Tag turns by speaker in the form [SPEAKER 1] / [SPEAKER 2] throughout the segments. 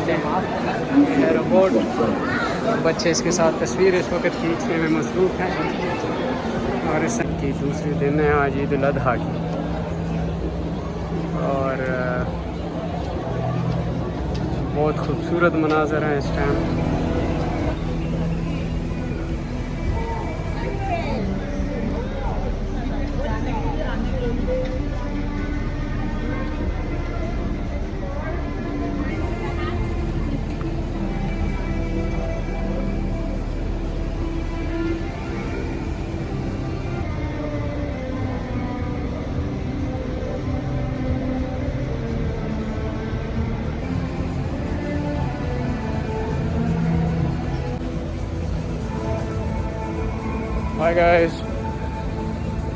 [SPEAKER 1] सकते हैं एयरपोर्ट। बच्चे इसके साथ तस्वीर इस वक्त खींचने में मसरूफ़ हैं। और इस की दूसरी दिन है आज ईद उल अज़हा की। और बहुत खूबसूरत मनाज़र हैं इस टाइम। हाय गाइस,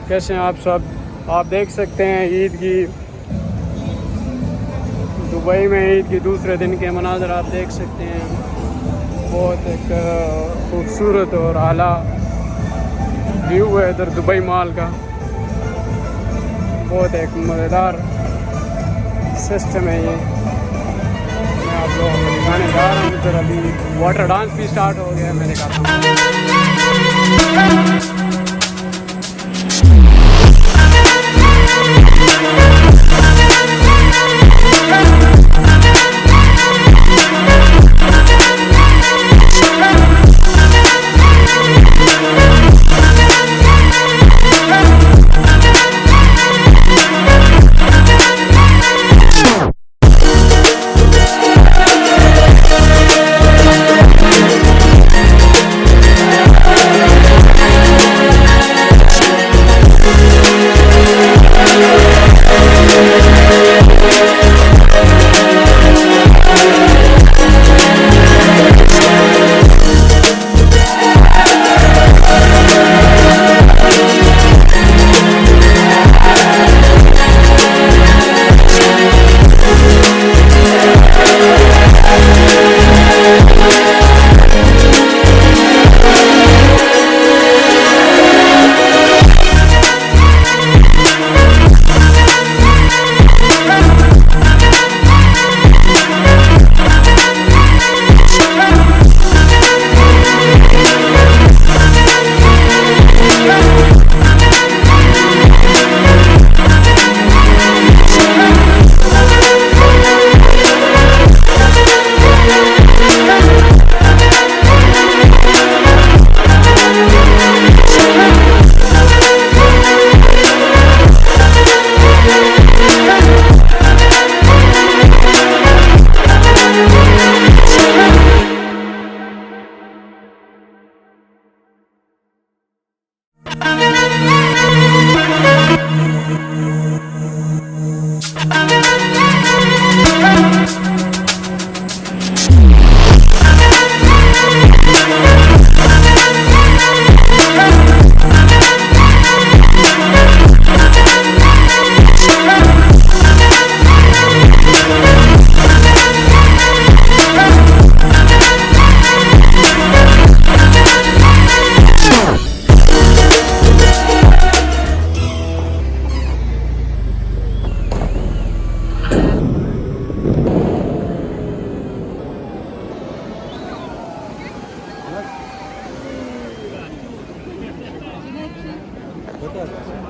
[SPEAKER 1] कैसे हैं आप सब। आप देख सकते हैं ईद की दुबई में ईद की दूसरे दिन के मनाज़र आप देख सकते हैं। बहुत एक खूबसूरत और आला व्यू है इधर दुबई मॉल का। बहुत एक मज़ेदार सिस्टम है ये। मैं आप लोगों को दिखाने जा रहा हूँ। इधर अभी वाटर डांस भी स्टार्ट हो गया है, मैं दिखाता हूँ।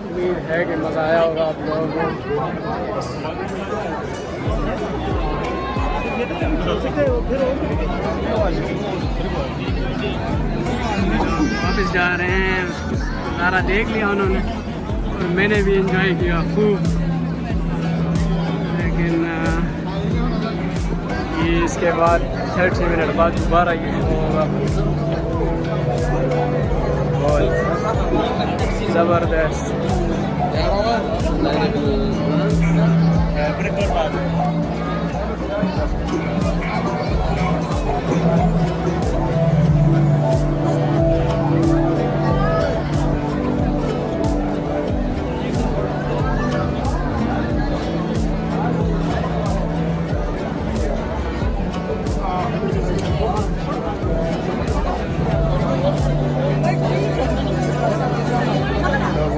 [SPEAKER 1] उम्मीद है कि मज़ा आया होगा आप लोगों को। वापस जा रहे हैं, नज़ारा देख लिया उन्होंने और मैंने भी एंजॉय किया खूब। लेकिन ये इसके बाद 30 मिनट बाद दोबारा ये होगा। बहुत ज़बरदस्त।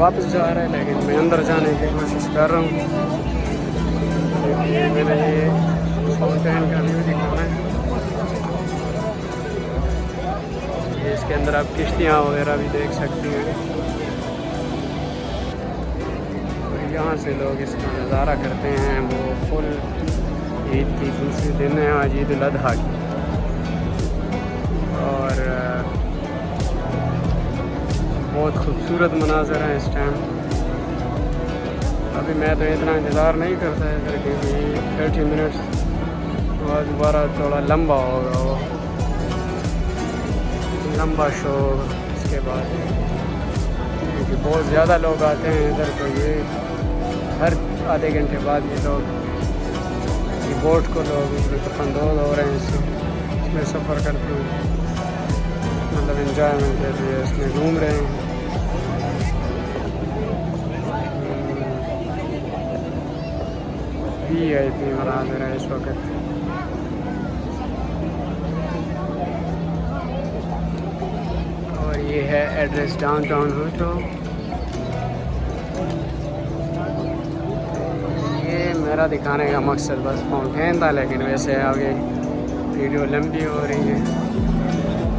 [SPEAKER 1] वापस जा रहे हैं, लेकिन मैं अंदर जाने की कोशिश कर रहा हूँ। मैंने ये फाउंटेन का व्यू दिखाना है। इसके अंदर आप किश्तियाँ वगैरह भी देख सकती हैं। और यहाँ से लोग इसका नज़ारा करते हैं। वो फुल ईद की दूसरी दिन है आज, ईद उल अज़हा की। और बहुत खूबसूरत मनाज़र हैं इस टाइम। अभी मैं तो इतना इंतज़ार नहीं करता इधर, क्योंकि 30 मिनट्स बाद दोबारा थोड़ा लंबा होगा, वो लंबा शो इसके बाद, क्योंकि बहुत ज़्यादा लोग आते हैं इधर। तो ये हर आधे घंटे बाद ये लोग ये बोट को लोग लुत्फ़अंदोज़ हो रहे हैं, इसमें सफ़र करते हैं, मतलब एंजॉयमेंट के लिए इसमें घूम रहे हैं। VIP मनाज़र है इस वक्त। और ये है एड्रेस डाउनटाउन हुजो। ये मेरा दिखाने का मकसद बस फाउंटेन था, लेकिन वैसे आगे वीडियो लंबी हो रही है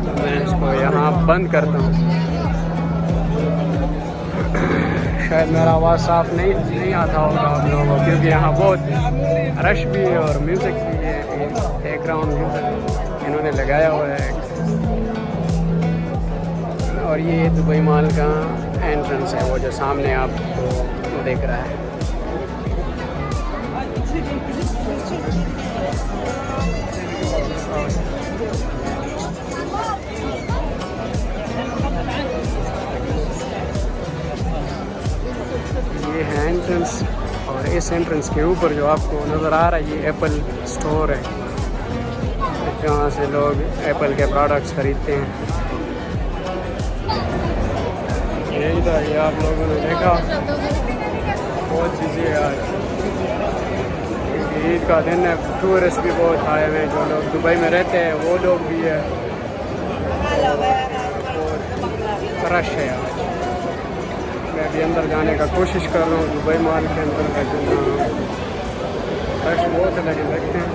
[SPEAKER 1] तो मैं इसको यहाँ बंद करता हूँ। शायद मेरा आवाज़ साफ नहीं आता होगा आप लोगों को, क्योंकि यहाँ बहुत रश भी है और म्यूज़िक भी है, बैकग्राउंड म्यूज़िक इन्होंने लगाया हुआ है। और ये दुबई मॉल का एंट्रेंस है, वो जो सामने आपको दिख रहा है। ये है एंट्रेंस, और इस एंट्रेंस के ऊपर जो आपको नज़र आ रहा है ये एप्पल स्टोर है, जहाँ से लोग एप्पल के प्रोडक्ट्स ख़रीदते हैं। यही था, ये आप लोगों ने देखा बहुत चीज़ें है आज, ईद का दिन है। टूरिस्ट भी बहुत आए हुए हैं, जो लोग दुबई में रहते हैं वो लोग भी है, बहुत रश है आज। मैं अभी अंदर जाने का कोशिश कर रहा हूँ दुबई मॉल के अंदर, रश बहुत है लेकिन लगते हैं।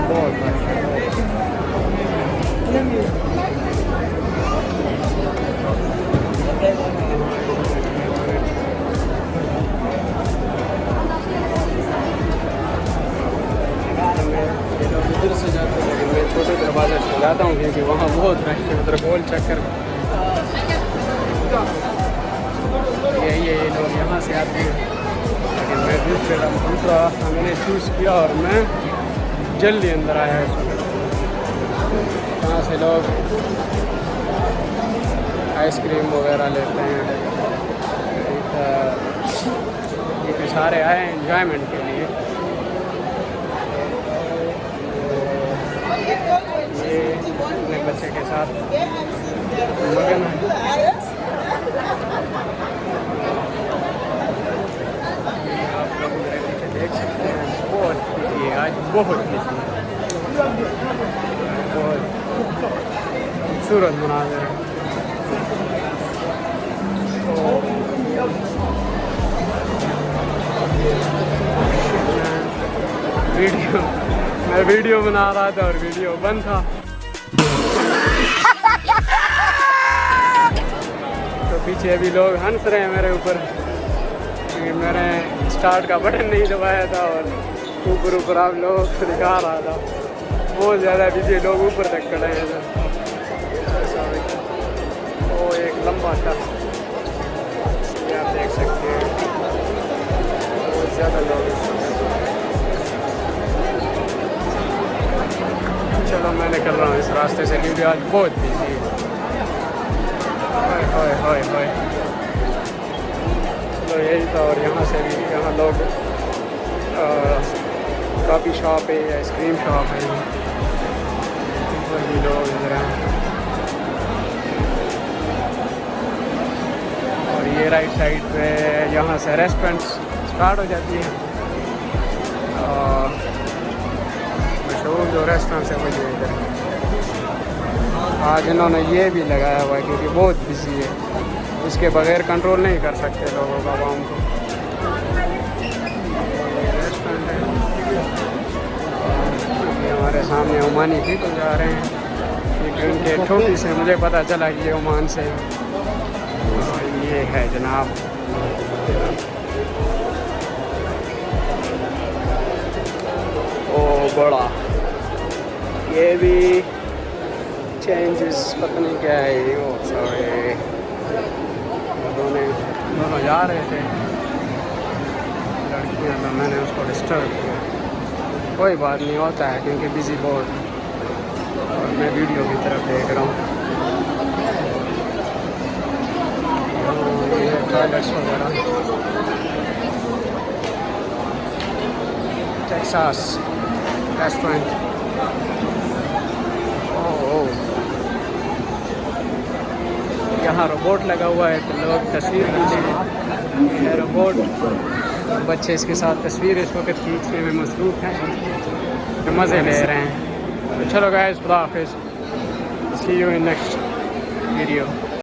[SPEAKER 1] बहुत रश है। इधर से जाते हैं, लेकिन मैं छोटे दरवाजे से जाता हूँ क्योंकि वहाँ बहुत रश है। उधर गोल चक्कर यही है, ये लोग यहाँ से आते हैं, लेकिन मैं दूसरा रास्ता मैंने चूज़ किया और मैं जल्दी अंदर आया इस वक्त। यहाँ से लोग आइसक्रीम वगैरह लेते हैं, ये सारे आए हैं एंजॉयमेंट के लिए। ये अपने बच्चे के साथ मगन है। आप लोग मेरे पीछे देख सकते हैं, बहुत बिजी है आज, बहुत बिजी है, बहुत खूबसूरत मनाज़र है। मैं वीडियो बना रहा था और वीडियो बंद था, तो पीछे अभी लोग हंस रहे हैं मेरे ऊपर, क्योंकि मैंने स्टार्ट का बटन नहीं दबाया था और ऊपर आप लोगों को दिखा रहा था। बहुत ज़्यादा बिजी लोग ऊपर तक खड़े हैं इधर। वो एक लंबा शख्स ये आप देख सकते हैं, बहुत ज़्यादा लोग। चलो मैं निकल रहा हूँ इस रास्ते से, क्योंकि आज बहुत बिजी है। हाय तो यही था। और यहाँ से भी, यहाँ लोग कॉफ़ी शॉप है, आइसक्रीम शॉप है, भी लोग इधर हैं। और ये राइट साइड पे यहाँ से रेस्टोरेंट्स स्टार्ट हो जाती है। मशहूर जो रेस्टोरेंट्स है वो ये इधर। आज इन्होंने ये भी लगाया हुआ है क्योंकि बहुत बिजी है, उसके बगैर कंट्रोल नहीं कर सकते लोगों का आवाम को। रेस्टोरेंट है। हमारे सामने ओमानी पीपल जा रहे हैं, क्योंकि उनके टोपी से मुझे पता चला कि ये ओमान से। और ये है जनाब ओ बड़ा, ये भी चेंजेस पता नहीं क्या है ये। ओ सॉरी, दोनों जा रहे थे लड़कियां, तो मैंने उसको डिस्टर्ब किया। कोई बात नहीं, होता है क्योंकि बिजी बहुत, और मैं वीडियो की तरफ देख रहा हूँ। ये टॉयलेट्स वगैरह टेक्सास रेस्टोरेंट। यहाँ रोबोट लगा हुआ है तो लोग तस्वीर खींचेंगे। ये रोबोट, बच्चे इसके साथ तस्वीर इस वक्त खींचने में मसरूफ़ हैं, मज़े ले रहे हैं। तो चलो गाइस, खुदा हाफिज़, सी यू इन नेक्स्ट वीडियो।